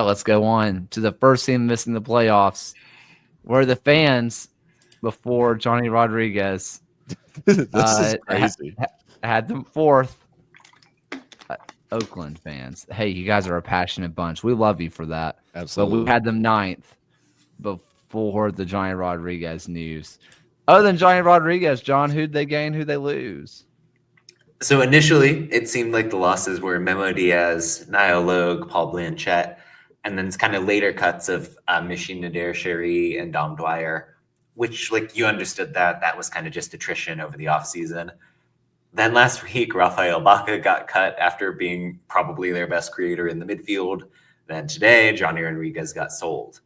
let's go on to the first team missing the playoffs, where the fans before Johnny Rodriguez This is ha- crazy. had them fourth. Oakland fans. Hey, you guys are a passionate bunch. We love you for that. But we Absolutely. had them ninth before the Johnny Rodriguez news. Other than Johnny Rodriguez, John, who'd they gain? Who'd they lose? So initially, it seemed like the losses were Memo Diaz, Niall Logue, Paul Blanchett, and then it's kind of later cuts of Machine Nadir Sherry and Dom Dwyer, which like you understood that was kind of just attrition over the offseason. Then last week, Rafael Baca got cut after being probably their best creator in the midfield. Then today, Johnny Rodriguez got sold.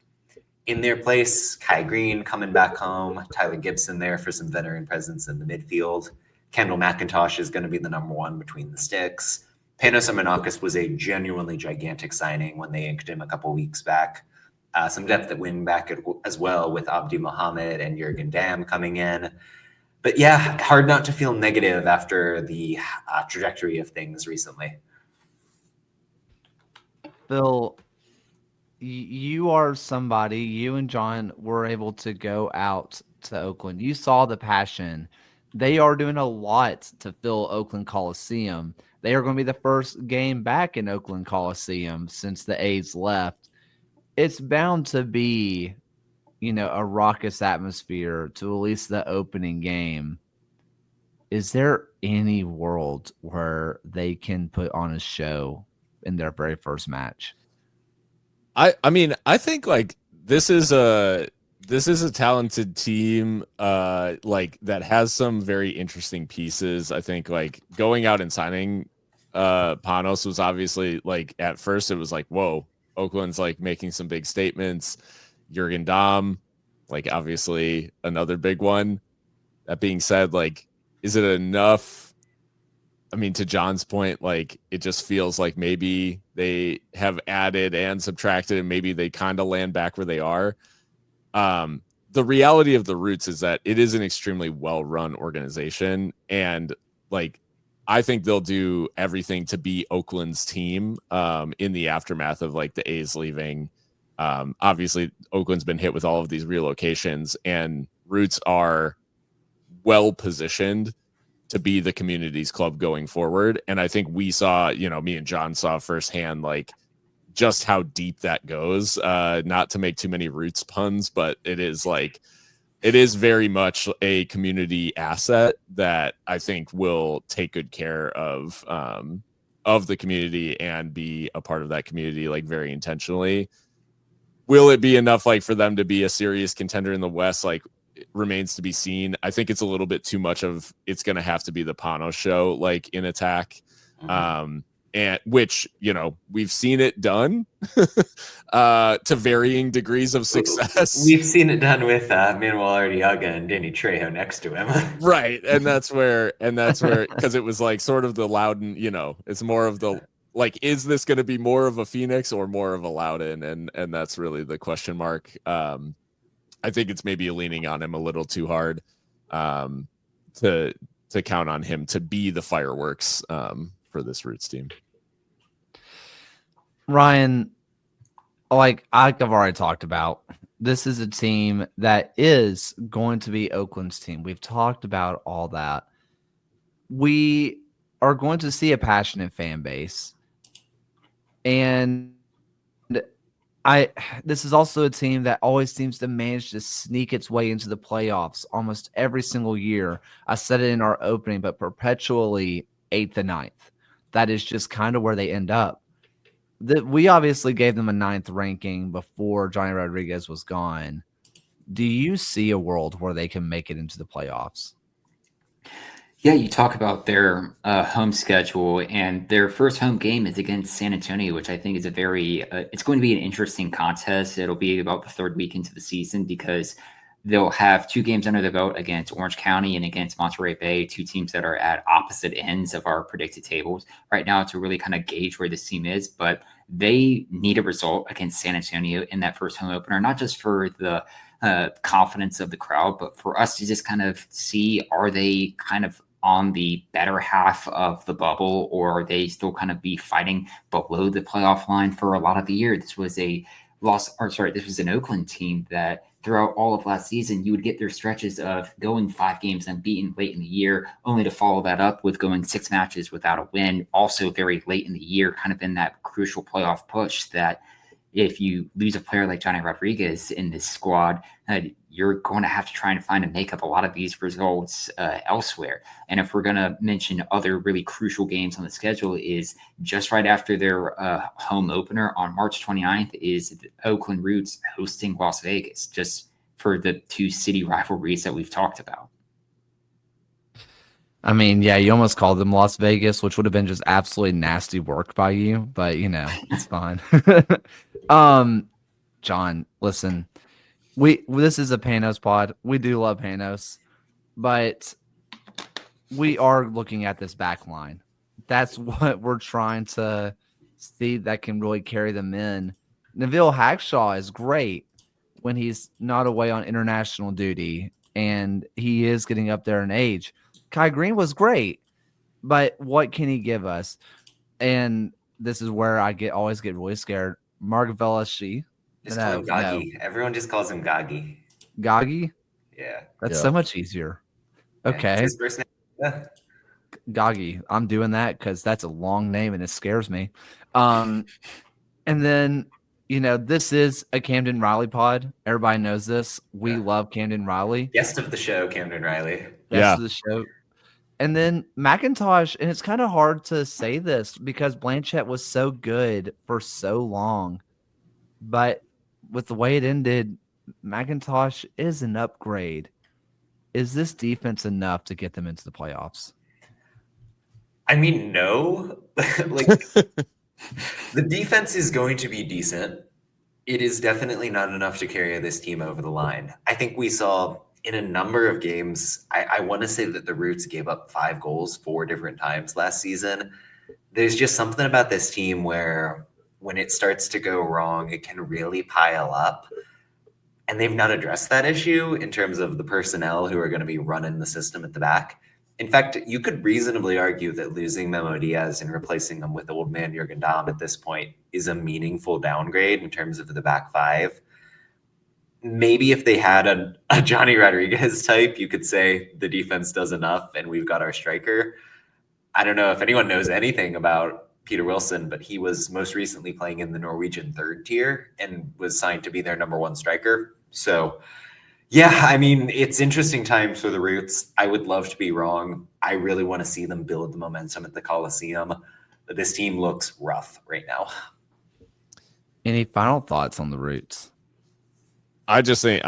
In their place, Kai Green coming back home, Tyler Gibson there for some veteran presence in the midfield. Kendall McIntosh is going to be the number one between the sticks. Panos Amanakis was a genuinely gigantic signing when they inked him a couple weeks back. Some depth at wing back as well with Abdi Mohammed and Jurgen Damm coming in. But yeah, hard not to feel negative after the trajectory of things recently. Phil, you are somebody, you and John were able to go out to Oakland. You saw the passion. They are doing a lot to fill Oakland Coliseum. They are going to be the first game back in Oakland Coliseum since the A's left. It's bound to be, a raucous atmosphere to at least the opening game. Is there any world where they can put on a show in their very first match? I mean, I think like this is a talented team like that has some very interesting pieces. I think like going out and signing Panos was obviously like at first it was like, whoa, Oakland's like making some big statements. Jurgen Damm, like obviously another big one. That being said, like, is it enough? I mean, to John's point, like it just feels like maybe they have added and subtracted, and maybe they kind of land back where they are. The reality of the Roots is that it is an extremely well-run organization, and like I think they'll do everything to be Oakland's team in the aftermath of like the A's leaving. Obviously, Oakland's been hit with all of these relocations, and Roots are well positioned to be the community's club going forward. And I think we saw, me and John saw firsthand, like just how deep that goes. Not to make too many Roots puns, but it is very much a community asset that I think will take good care of the community and be a part of that community, like very intentionally. Will it be enough like for them to be a serious contender in the West? Like, it remains to be seen. I think it's a little bit too much of it's going to have to be the Pano show, like in attack. And which, we've seen it done to varying degrees of success. We've seen it done with Manuel Arriaga and Danny Trejo next to him. Right. And that's where, because it was like sort of the Loudon, it's more of the, like, is this going to be more of a Phoenix or more of a Loudon? And that's really the question mark. I think it's maybe leaning on him a little too hard to count on him to be the fireworks for this Roots team. Ryan, like I've already talked about, this is a team that is going to be Oakland's team. We've talked about all that. We are going to see a passionate fan base. And this is also a team that always seems to manage to sneak its way into the playoffs almost every single year. I said it in our opening, but perpetually 8th and 9th. That is just kind of where they end up. We obviously gave them a 9th ranking before Johnny Rodriguez was gone. Do you see a world where they can make it into the playoffs? Yeah, you talk about their home schedule, and their first home game is against San Antonio, which I think is it's going to be an interesting contest. It'll be about the third week into the season because they'll have 2 games under the belt against Orange County and against Monterey Bay, 2 teams that are at opposite ends of our predicted tables right now to really kind of gauge where this team is. But they need a result against San Antonio in that first home opener, not just for the confidence of the crowd, but for us to just kind of see, are they kind of on the better half of the bubble, or they still kind of be fighting below the playoff line for a lot of the year. This was this was an Oakland team that throughout all of last season, you would get their stretches of going 5 games unbeaten late in the year, only to follow that up with going 6 matches without a win, also very late in the year, kind of in that crucial playoff push that if you lose a player like Johnny Rodriguez in this squad, you're going to have to try and find and make up a lot of these results elsewhere. And if we're going to mention other really crucial games on the schedule, is just right after their home opener on March 29th is the Oakland Roots hosting Las Vegas, just for the 2 city rivalries that we've talked about. I mean, yeah, you almost called them Las Vegas, which would have been just absolutely nasty work by you, but it's fine. John, listen, this is a Panos pod. We do love Panos, but we are looking at this back line. That's what we're trying to see that can really carry them in. Neville Hackshaw is great when he's not away on international duty, and he is getting up there in age. Kai Green was great, but what can he give us? And this is where I always get really scared. Mark Velashi. Just call him Gagi. Everyone just calls him Gagi. Gagi? Yeah. That's so much easier. Okay. Yeah, his first name. Yeah. Gagi. I'm doing that because that's a long name and it scares me. And then, this is a Camden Riley pod. Everybody knows this. We love Camden Riley. Guest of the show, Camden Riley. Guest of the show. And then McIntosh, and it's kind of hard to say this because Blanchett was so good for so long. But with the way it ended, McIntosh is an upgrade. Is this defense enough to get them into the playoffs? I mean, no. The defense is going to be decent. It is definitely not enough to carry this team over the line. I think we saw in a number of games, I want to say that the Roots gave up 5 goals 4 different times last season. There's just something about this team where when it starts to go wrong, it can really pile up. And they've not addressed that issue in terms of the personnel who are going to be running the system at the back. In fact, you could reasonably argue that losing Memo Diaz and replacing him with old man Jurgen Damm at this point is a meaningful downgrade in terms of the back 5. Maybe if they had a Johnny Rodriguez type, you could say the defense does enough and we've got our striker. I don't know if anyone knows anything about Peter Wilson, but he was most recently playing in the Norwegian 3rd tier and was signed to be their number 1 striker. So, yeah, I mean, it's interesting times for the Roots. I would love to be wrong. I really want to see them build the momentum at the Coliseum. But this team looks rough right now. Any final thoughts on the Roots? I just think,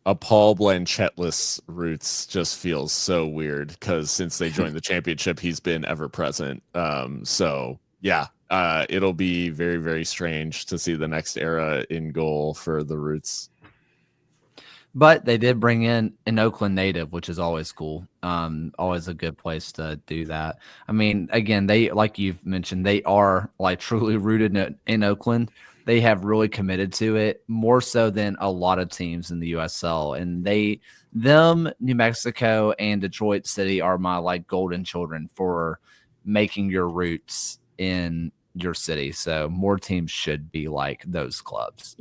a Paul Blanchet-less Roots just feels so weird because since they joined the championship, he's been ever present. So yeah, it'll be very, very strange to see the next era in goal for the Roots. But they did bring in an Oakland native, which is always cool. Always a good place to do that. I mean, again, they, like you've mentioned, they are like truly rooted in Oakland. They have really committed to it more so than a lot of teams in the USL. And New Mexico and Detroit City are my like golden children for making your roots in your city. So more teams should be like those clubs.